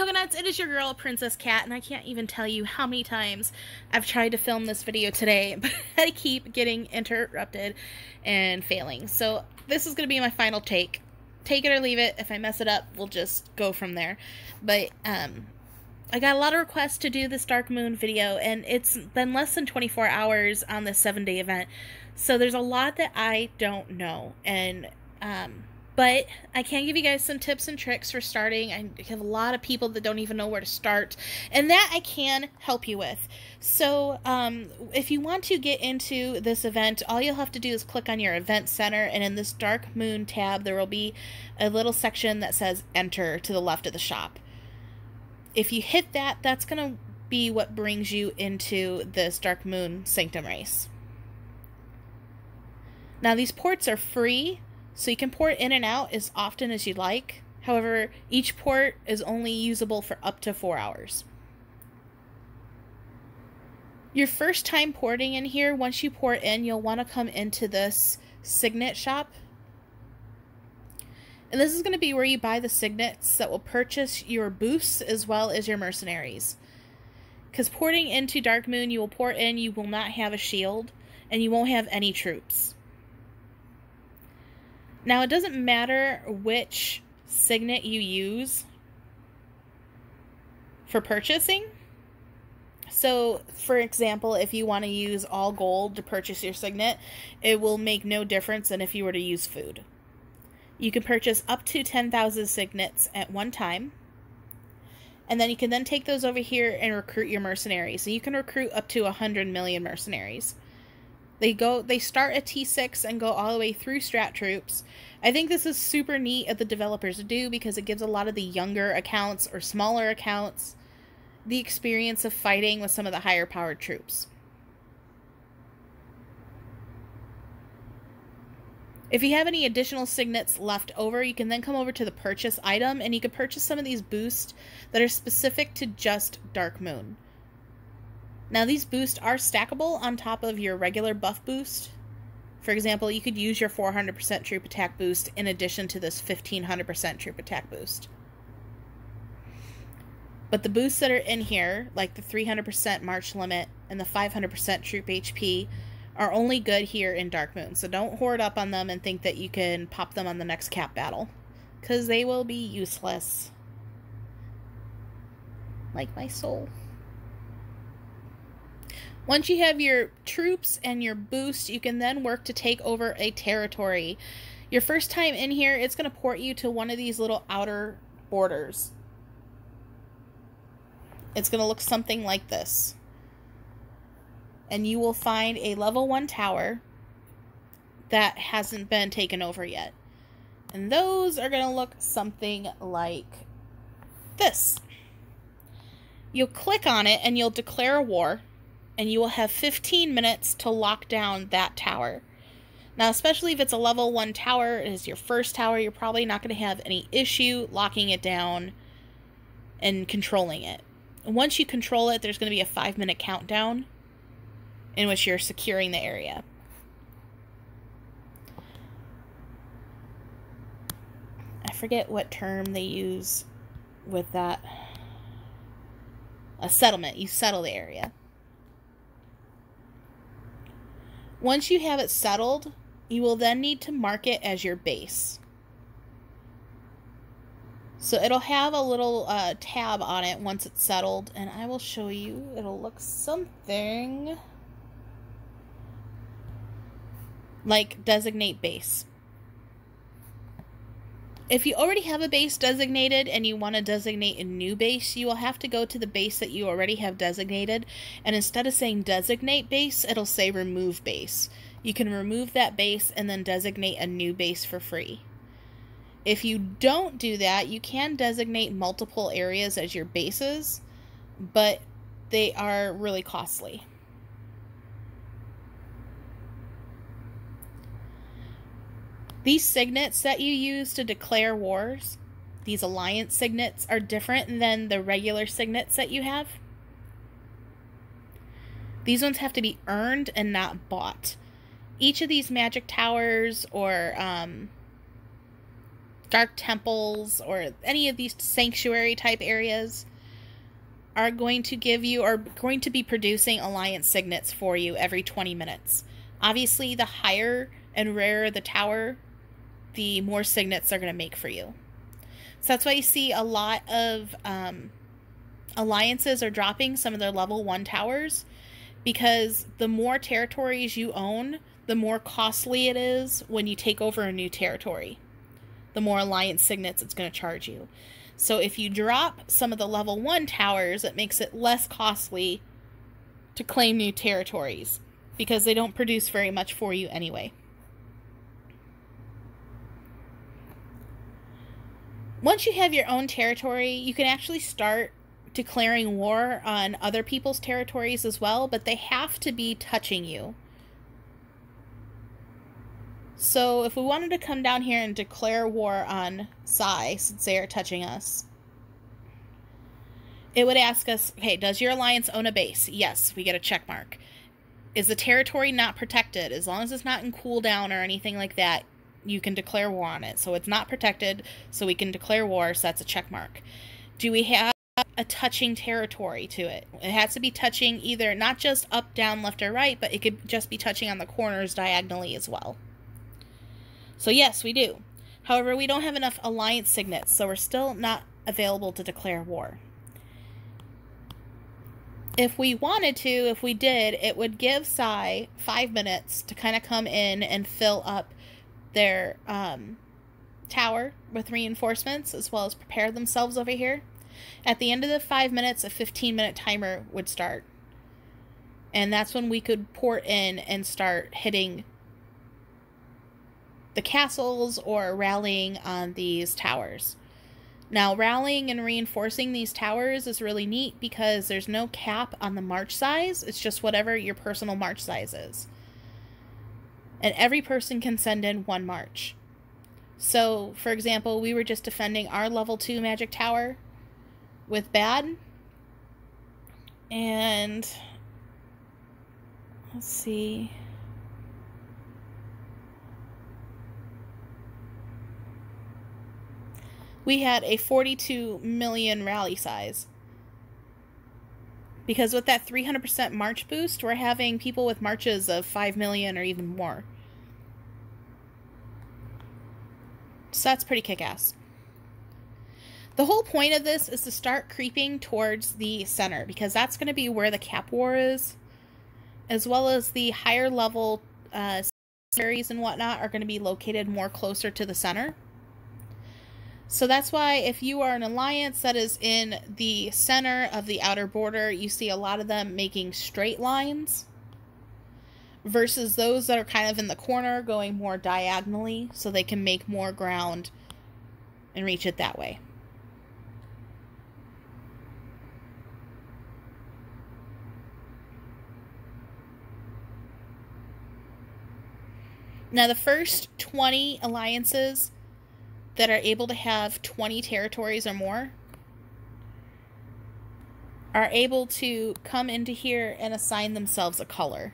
Coconuts, it is your girl, Princess Cat, and I can't even tell you how many times I've tried to film this video today, but I keep getting interrupted and failing. So this is going to be my final take. Take it or leave it. If I mess it up, we'll just go from there. But I got a lot of requests to do this Dark Moon video, and it's been less than 24 hours on this 7-day event. So there's a lot that I don't know, and but I can give you guys some tips and tricks for starting. I have a lot of people that don't even know where to start, and that I can help you with. So if you want to get into this event, all you'll have to do is click on your event center, and in this Dark Moon tab, there will be a little section that says Enter to the left of the shop. If you hit that, that's going to be what brings you into this Dark Moon Sanctum race. Now, these ports are free, so you can port in and out as often as you like. However, each port is only usable for up to 4 hours. Your first time porting in here, once you port in, you'll want to come into this Signet Shop. And this is going to be where you buy the signets that will purchase your boosts as well as your mercenaries. Because porting into Dark Moon, you will port in, you will not have a shield, and you won't have any troops. Now, it doesn't matter which signet you use for purchasing. So, for example, if you want to use all gold to purchase your signet, it will make no difference than if you were to use food. You can purchase up to 10,000 signets at one time. And then you can then take those over here and recruit your mercenaries. So you can recruit up to 100 million mercenaries. They start at T6 and go all the way through strat troops. I think this is super neat of the developers to do because it gives a lot of the younger accounts or smaller accounts the experience of fighting with some of the higher powered troops. If you have any additional signets left over, you can then come over to the purchase item and you can purchase some of these boosts that are specific to just Dark Moon. Now, these boosts are stackable on top of your regular buff boost. For example, you could use your 400% troop attack boost in addition to this 1500% troop attack boost. But the boosts that are in here, like the 300% march limit and the 500% troop HP, are only good here in Dark Moon. So don't hoard up on them and think that you can pop them on the next cap battle, because they will be useless. Like my soul. Once you have your troops and your boost, you can then work to take over a territory. Your first time in here, it's going to port you to one of these little outer borders. It's going to look something like this. And you will find a level 1 tower that hasn't been taken over yet. And those are going to look something like this. You'll click on it and you'll declare a war. And you will have 15 minutes to lock down that tower. Now, especially if it's a level 1 tower, it is your first tower, you're probably not going to have any issue locking it down and controlling it. And once you control it, there's going to be a 5-minute countdown in which you're securing the area. I forget what term they use with that. A settlement. You settle the area. Once you have it settled, you will then need to mark it as your base. So it'll have a little tab on it once it's settled, and I will show you. It'll look something like designate base. If you already have a base designated and you want to designate a new base, you will have to go to the base that you already have designated, and instead of saying designate base, it'll say remove base. You can remove that base and then designate a new base for free. If you don't do that, you can designate multiple areas as your bases, but they are really costly. These signets that you use to declare wars, these alliance signets, are different than the regular signets that you have. These ones have to be earned and not bought. Each of these magic towers or dark temples or any of these sanctuary type areas are going to give you, are going to be producing alliance signets for you every 20 minutes. Obviously, the higher and rarer the tower, the more signets they're going to make for you. So that's why you see a lot of alliances are dropping some of their level 1 towers, because the more territories you own, the more costly it is when you take over a new territory. The more alliance signets it's going to charge you. So if you drop some of the level 1 towers, it makes it less costly to claim new territories, because they don't produce very much for you anyway. Once you have your own territory, you can actually start declaring war on other people's territories as well, but they have to be touching you. So if we wanted to come down here and declare war on Psy, since they are touching us, it would ask us, okay, does your alliance own a base? Yes, we get a check mark. Is the territory not protected? As long as it's not in cooldown or anything like that, you can declare war on it. So it's not protected, so we can declare war, so that's a check mark. Do we have a touching territory to it? It has to be touching either not just up, down, left, or right, but it could just be touching on the corners diagonally as well. So yes, we do. However, we don't have enough alliance signets, so we're still not available to declare war. If we wanted to, if we did, it would give Psy 5 minutes to kind of come in and fill up their tower with reinforcements, as well as prepare themselves over here. At the end of the 5 minutes, a 15-minute timer would start. And that's when we could port in and start hitting the castles or rallying on these towers. Now, rallying and reinforcing these towers is really neat because there's no cap on the march size. It's just whatever your personal march size is. And every person can send in 1 march. So, for example, we were just defending our level 2 magic tower with bad. And let's see. We had a 42 million rally size. Because with that 300% march boost, we're having people with marches of 5 million or even more. So that's pretty kick-ass. The whole point of this is to start creeping towards the center, because that's going to be where the cap war is, as well as the higher level series and whatnot are going to be located more closer to the center. So that's why if you are an alliance that is in the center of the outer border, you see a lot of them making straight lines, versus those that are kind of in the corner going more diagonally so they can make more ground and reach it that way. Now, the first 20 alliances that are able to have 20 territories or more are able to come into here and assign themselves a color.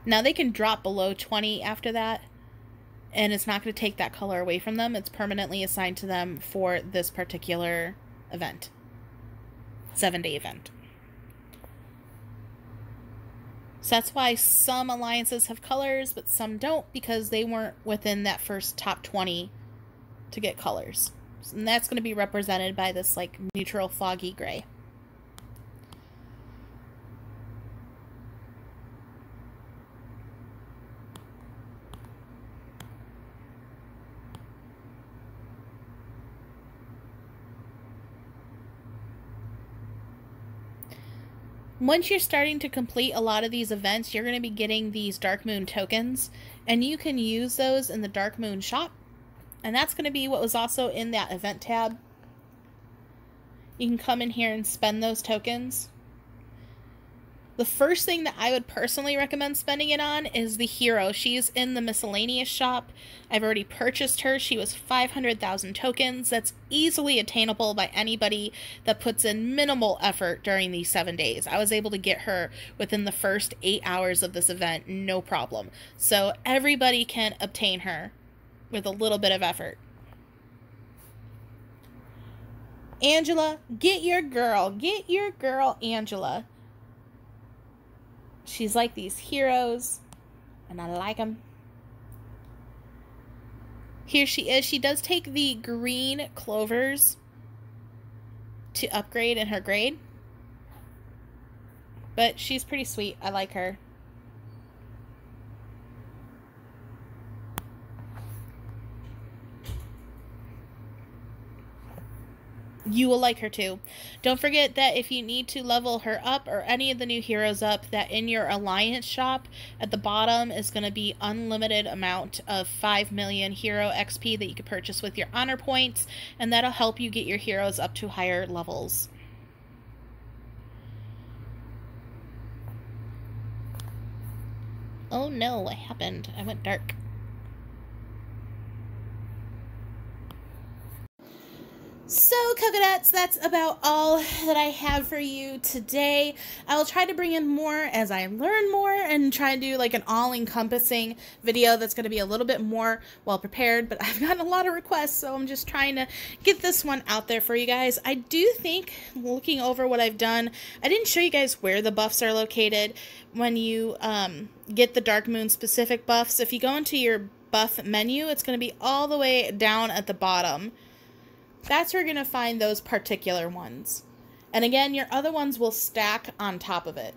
Now, they can drop below 20 after that, and it's not going to take that color away from them. It's permanently assigned to them for this particular event. 7-day event. So that's why some alliances have colors, but some don't, because they weren't within that first top 20 to get colors. And that's going to be represented by this, like, neutral foggy gray. Once you're starting to complete a lot of these events, you're going to be getting these Dark Moon tokens, and you can use those in the Dark Moon shop. And that's going to be what was also in that event tab. You can come in here and spend those tokens. The first thing that I would personally recommend spending it on is the hero. She's in the miscellaneous shop. I've already purchased her. She was 500,000 tokens. That's easily attainable by anybody that puts in minimal effort during these 7 days. I was able to get her within the first 8 hours of this event, no problem. So everybody can obtain her with a little bit of effort. Angela, get your girl. Get your girl, Angela. She's like these heroes, and I like them. Here she is. She does take the green clovers to upgrade in her grade, but she's pretty sweet. I like her. You will like her too. Don't forget that if you need to level her up or any of the new heroes up, that in your alliance shop at the bottom is going to be unlimited amount of 5 million hero XP that you can purchase with your honor points, and that'll help you get your heroes up to higher levels. Oh no, what happened? I went dark. So, coconuts, that's about all that I have for you today. I will try to bring in more as I learn more and try to do like an all-encompassing video that's going to be a little bit more well prepared, but I've gotten a lot of requests, so I'm just trying to get this one out there for you guys. I do think, looking over what I've done, I didn't show you guys where the buffs are located when you get the Dark Moon specific buffs. If you go into your buff menu, it's going to be all the way down at the bottom. That's where you're going to find those particular ones. And again, your other ones will stack on top of it.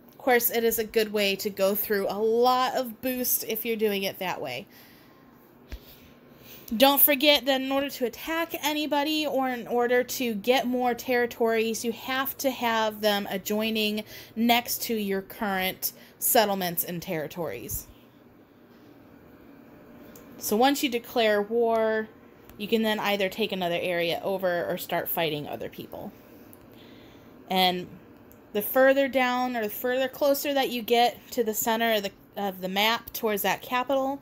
Of course, it is a good way to go through a lot of boost if you're doing it that way. Don't forget that in order to attack anybody or in order to get more territories, you have to have them adjoining next to your current settlements and territories. So once you declare war, you can then either take another area over or start fighting other people. And the further down or the further closer that you get to the center of the map towards that capital,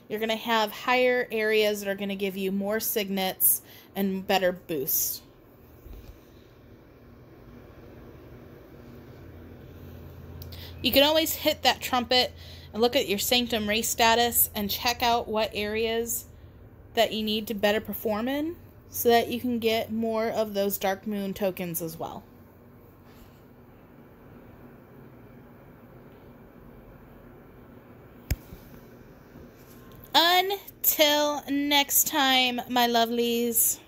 you're going to have higher areas that are going to give you more signets and better boosts. You can always hit that trumpet and look at your Sanctum race status and check out what areas that you need to better perform in so that you can get more of those Dark Moon tokens as well. Until next time, my lovelies.